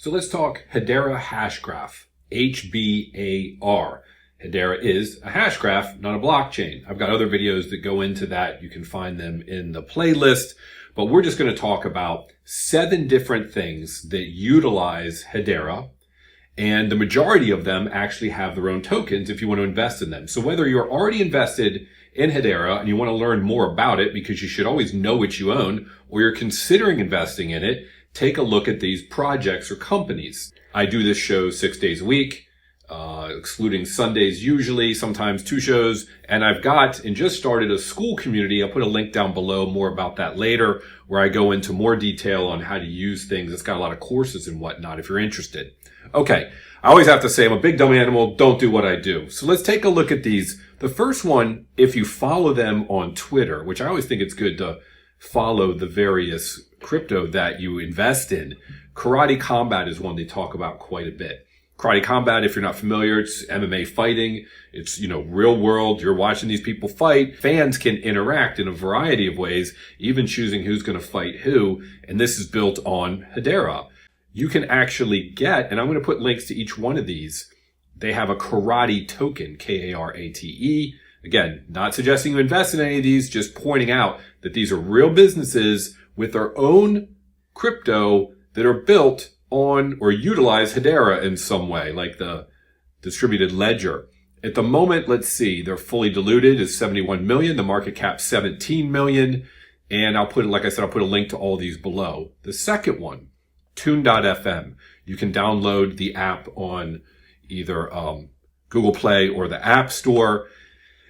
So let's talk Hedera hash graph, HBAR. Hedera is a hash graph, not a blockchain. I've got other videos that go into that. You can find them in the playlist, but we're just going to talk about 7 different things that utilize Hedera, and the majority of them actually have their own tokens if you want to invest in them. So whether you're already invested in Hedera and you want to learn more about it, because you should always know what you own, or you're considering investing in it, take a look at these projects or companies. I do this show 6 days a week, excluding Sundays usually, sometimes 2 shows. And I've got and just started a school community. I'll put a link down below, more about that later, where I go into more detail on how to use things. It's got a lot of courses and whatnot if you're interested. Okay, I always have to say I'm a big dumb animal, don't do what I do. So let's take a look at these. The first one, if you follow them on Twitter, which I always think it's good to follow the various crypto that you invest in. Karate Combat is one they talk about quite a bit. Karate Combat, if you're not familiar, it's MMA fighting. It's, real world. You're watching these people fight. Fans can interact in a variety of ways, even choosing who's going to fight who. And this is built on Hedera. You can actually get, and I'm going to put links to each one of these. They have a karate token, K-A-R-A-T-E. Again, not suggesting you invest in any of these, just pointing out that these are real businesses with their own crypto that are built on or utilize Hedera in some way, like the distributed ledger. At the moment, let's see, they're fully diluted is 71 million. The market cap 17 million. And I'll put a link to all these below. The second one, Tune.fm. You can download the app on either Google Play or the App Store.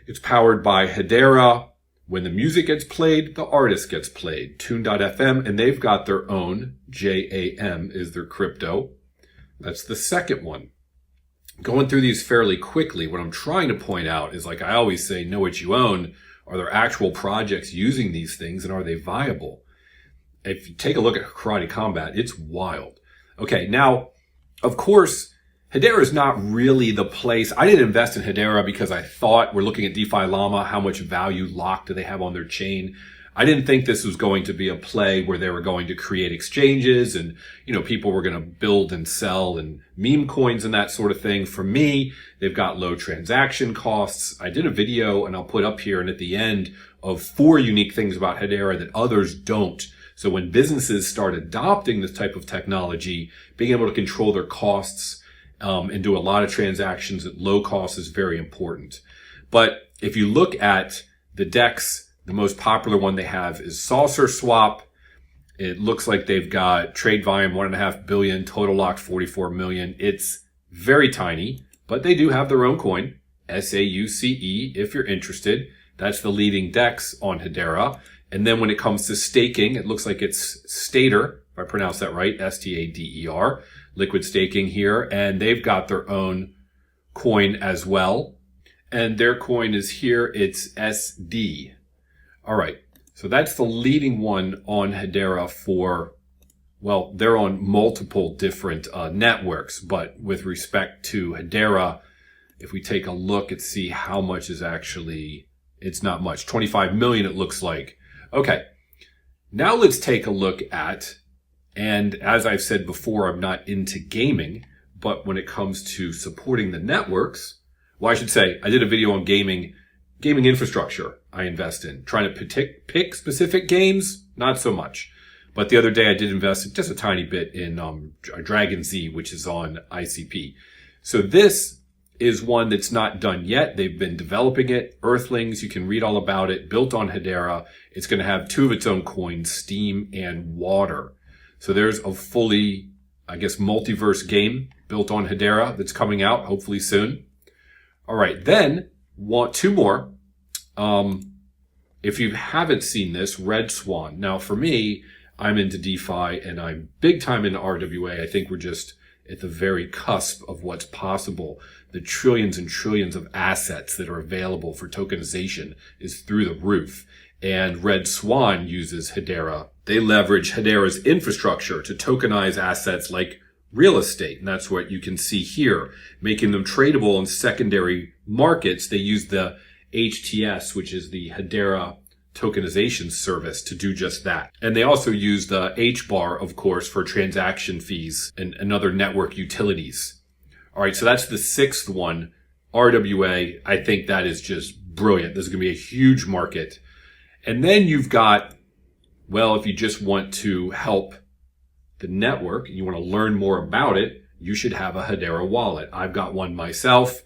It's powered by Hedera. When the music gets played, the artist gets played. Tune.fm, and they've got their own. JAM is their crypto. That's the second one. Going through these fairly quickly, what I'm trying to point out is, like I always say, know what you own. Are there actual projects using these things, and are they viable? If you take a look at Karate Combat, it's wild. Okay, now, of course, Hedera is not really the place. I didn't invest in Hedera because I thought we're looking at DeFi Llama. How much value lock do they have on their chain? I didn't think this was going to be a play where they were going to create exchanges and, people were going to build and sell and meme coins and that sort of thing. For me, they've got low transaction costs. I did a video, and I'll put up here and at the end, of 4 unique things about Hedera that others don't. So when businesses start adopting this type of technology, being able to control their costs, and do a lot of transactions at low cost is very important. But if you look at the DEX, the most popular one they have is Saucer Swap. It looks like they've got trade volume 1.5 billion, total locked 44 million. It's very tiny, but they do have their own coin, SAUCE, if you're interested. That's the leading DEX on Hedera. And then when it comes to staking, it looks like it's Stader, if I pronounce that right, STADER. Liquid staking here, and they've got their own coin as well. And their coin is here. It's SD. All right. So that's the leading one on Hedera they're on multiple different networks. But with respect to Hedera, if we take a look and see how much is actually, it's not much. 25 million it looks like. Okay. Now let's take a look at, and as I've said before, I'm not into gaming, but when it comes to supporting the networks, I should say, I did a video on gaming infrastructure I invest in. Trying to pick specific games, not so much. But the other day I did invest just a tiny bit in Dragon Z, which is on ICP. So this is one that's not done yet. They've been developing it. Earthlings, you can read all about it. Built on Hedera. It's going to have 2 of its own coins, Steam and Water. So there's a fully, multiverse game built on Hedera that's coming out hopefully soon. All right, then 2 more. If you haven't seen this, Red Swan. Now for me, I'm into DeFi and I'm big time into RWA. I think we're just at the very cusp of what's possible. The trillions and trillions of assets that are available for tokenization is through the roof. And Red Swan uses Hedera. They leverage Hedera's infrastructure to tokenize assets like real estate. And that's what you can see here, making them tradable in secondary markets. They use the HTS, which is the Hedera tokenization service to do just that. And they also use the HBAR, of course, for transaction fees and other network utilities. All right, so that's the sixth one. RWA, I think that is just brilliant. This is going to be a huge market. And then you've got, well, if you just want to help the network and you want to learn more about it, you should have a Hedera wallet. I've got one myself,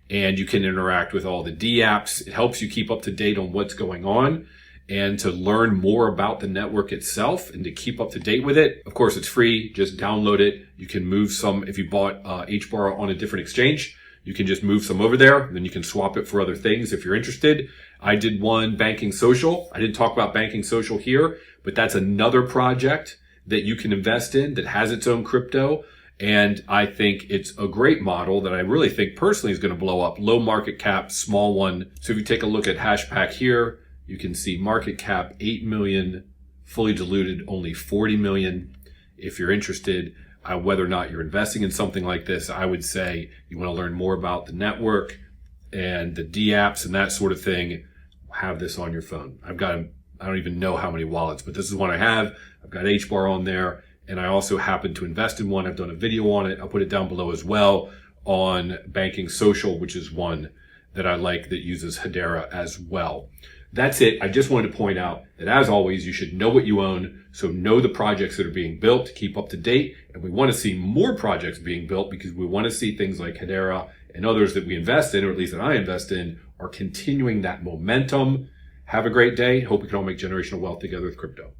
and you can interact with all the dApps. It helps you keep up to date on what's going on and to learn more about the network itself and to keep up to date with it. Of course, it's free. Just download it. You can move some. If you bought HBAR on a different exchange, you can just move some over there, and then you can swap it for other things if you're interested. I did one, Banking Social. I didn't talk about Banking Social here, but that's another project that you can invest in that has its own crypto. And I think it's a great model that I really think personally is going to blow up. Low market cap, small one. So if you take a look at Hashpack here, you can see market cap 8 million, fully diluted only 40 million. If you're interested, whether or not you're investing in something like this, I would say you want to learn more about the network and the dApps and that sort of thing. Have this on your phone. I don't even know how many wallets, but this is one I have. I've got HBAR on there. And I also happen to invest in one. I've done a video on it. I'll put it down below as well on Banking Social, which is one that I like that uses Hedera as well. That's it. I just wanted to point out that, as always, you should know what you own. So know the projects that are being built to keep up to date. And we want to see more projects being built because we want to see things like Hedera and others that we invest in, or at least that I invest in, are continuing that momentum. Have a great day. Hope we can all make generational wealth together with crypto.